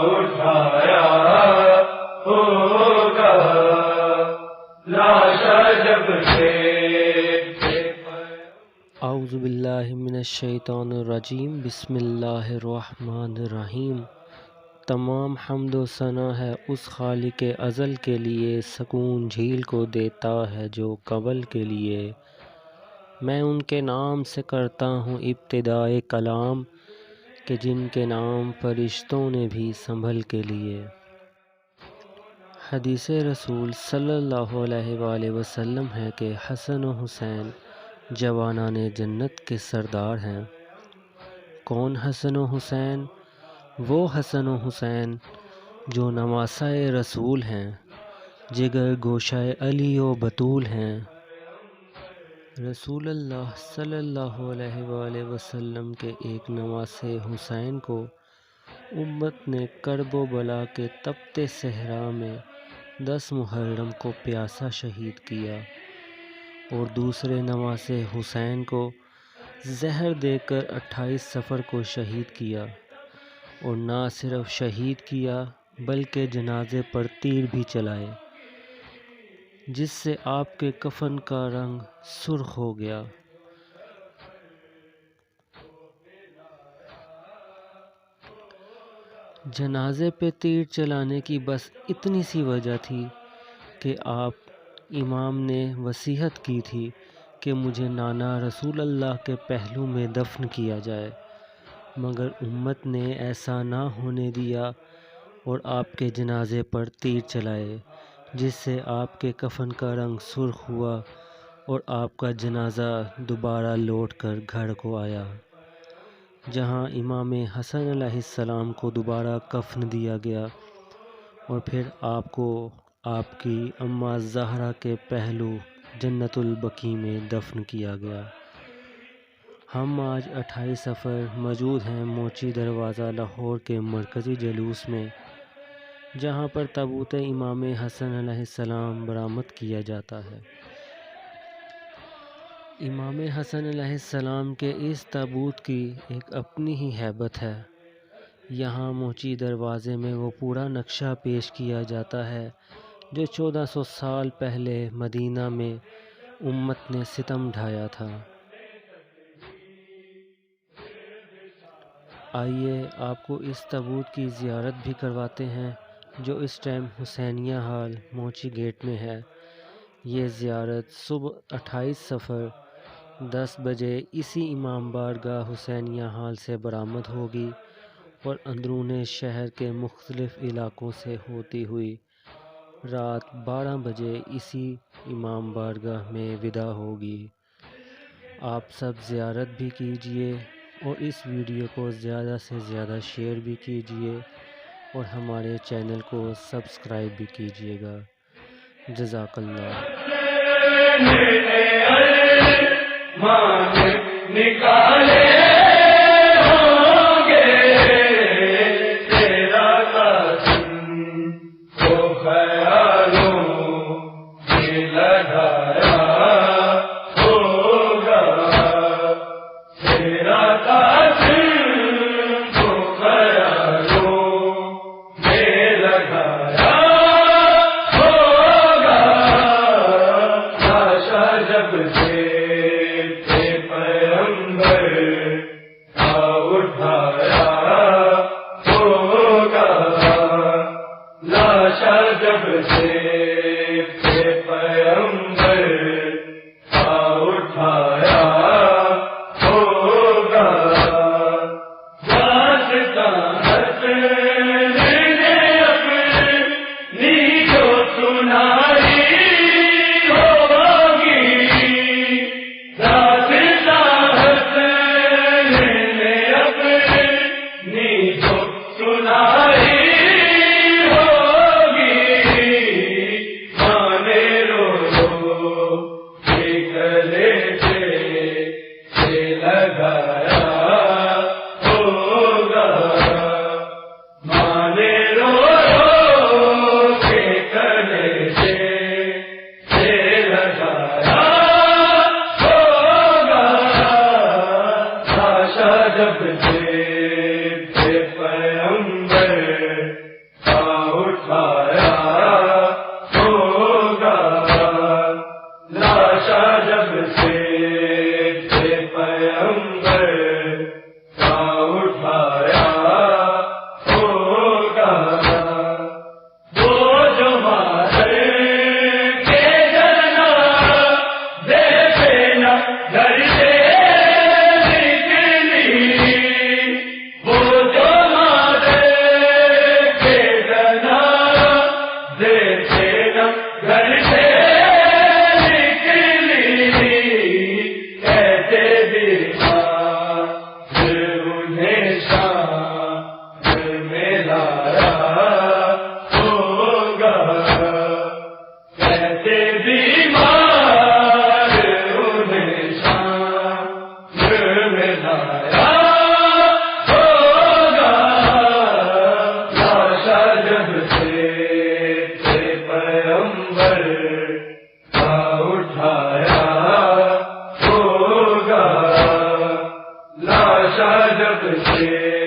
اٹھایا ہوگا لاشا جب سے۔ اعوذ باللہ من الشیطان الرجیم، بسم اللہ الرحمن الرحیم۔ تمام حمد و ثنا ہے اس خالق ازل کے لیے، سکون جھیل کو دیتا ہے جو قبل کے لیے۔ میں ان کے نام سے کرتا ہوں ابتدائے کلام، کہ جن کے نام فرشتوں نے بھی سنبھل کے لیے۔ حدیث رسول صلی اللہ علیہ وآلہ وسلم ہے کہ حسن و حسین جوانان جنت کے سردار ہیں۔ کون حسن و حسین؟ وہ حسن و حسین جو نواسۂ رسول ہیں، جگر گوشہ علی و بطول ہیں۔ رسول اللہ صلی اللہ علیہ وآلہ وسلم کے ایک نواسے حسین کو امت نے کرب و بلا کے تپتے صحرا میں 10 محرم کو پیاسا شہید کیا، اور دوسرے نواسے حسین کو زہر دے کر 28 صفر کو شہید کیا، اور نہ صرف شہید کیا بلکہ جنازے پر تیر بھی چلائے، جس سے آپ کے کفن کا رنگ سرخ ہو گیا۔ جنازے پہ تیر چلانے کی بس اتنی سی وجہ تھی کہ آپ امام نے وصیت کی تھی کہ مجھے نانا رسول اللہ کے پہلو میں دفن کیا جائے، مگر امت نے ایسا نہ ہونے دیا اور آپ کے جنازے پر تیر چلائے، جس سے آپ کے کفن کا رنگ سرخ ہوا اور آپ کا جنازہ دوبارہ لوٹ کر گھر کو آیا، جہاں امام حسن علیہ السلام کو دوبارہ کفن دیا گیا، اور پھر آپ کو آپ کی اماں زہرا کے پہلو جنت البقیع میں دفن کیا گیا۔ ہم آج 28 صفر موجود ہیں موچی دروازہ لاہور کے مرکزی جلوس میں، جہاں پر تابوت امام حسن علیہ السلام برآمد کیا جاتا ہے۔ امام حسن علیہ السلام کے اس تابوت کی ایک اپنی ہی ہیبت ہے۔ یہاں موچی دروازے میں وہ پورا نقشہ پیش کیا جاتا ہے جو 1400 سال پہلے مدینہ میں امت نے ستم ڈھایا تھا۔ آئیے آپ کو اس تابوت کی زیارت بھی کرواتے ہیں، جو اس ٹائم حسینیہ ہال موچی گیٹ میں ہے۔ یہ زیارت صبح 28 صفر 10 بجے اسی امام بارگاہ حسینیہ ہال سے برآمد ہوگی، اور اندرون شہر کے مختلف علاقوں سے ہوتی ہوئی رات 12 بجے اسی امام بارگاہ میں وداع ہوگی۔ آپ سب زیارت بھی کیجئے، اور اس ویڈیو کو زیادہ سے زیادہ شیئر بھی کیجئے، اور ہمارے چینل کو سبسکرائب بھی کیجئے گا۔ جزاک اللہ۔ نکالے ہوں گے تیرا قاسم کو خیالوں میں لگایا ہوگا، تیرا قاسم کو خیالوں میں لگایا ہوگا، لاشا جب سے جب سے پیغمبر اٹھایا ہوگا، اپنی جو سنائی ہوگی، اپنی جو سنائی جب سے تماشا جب سے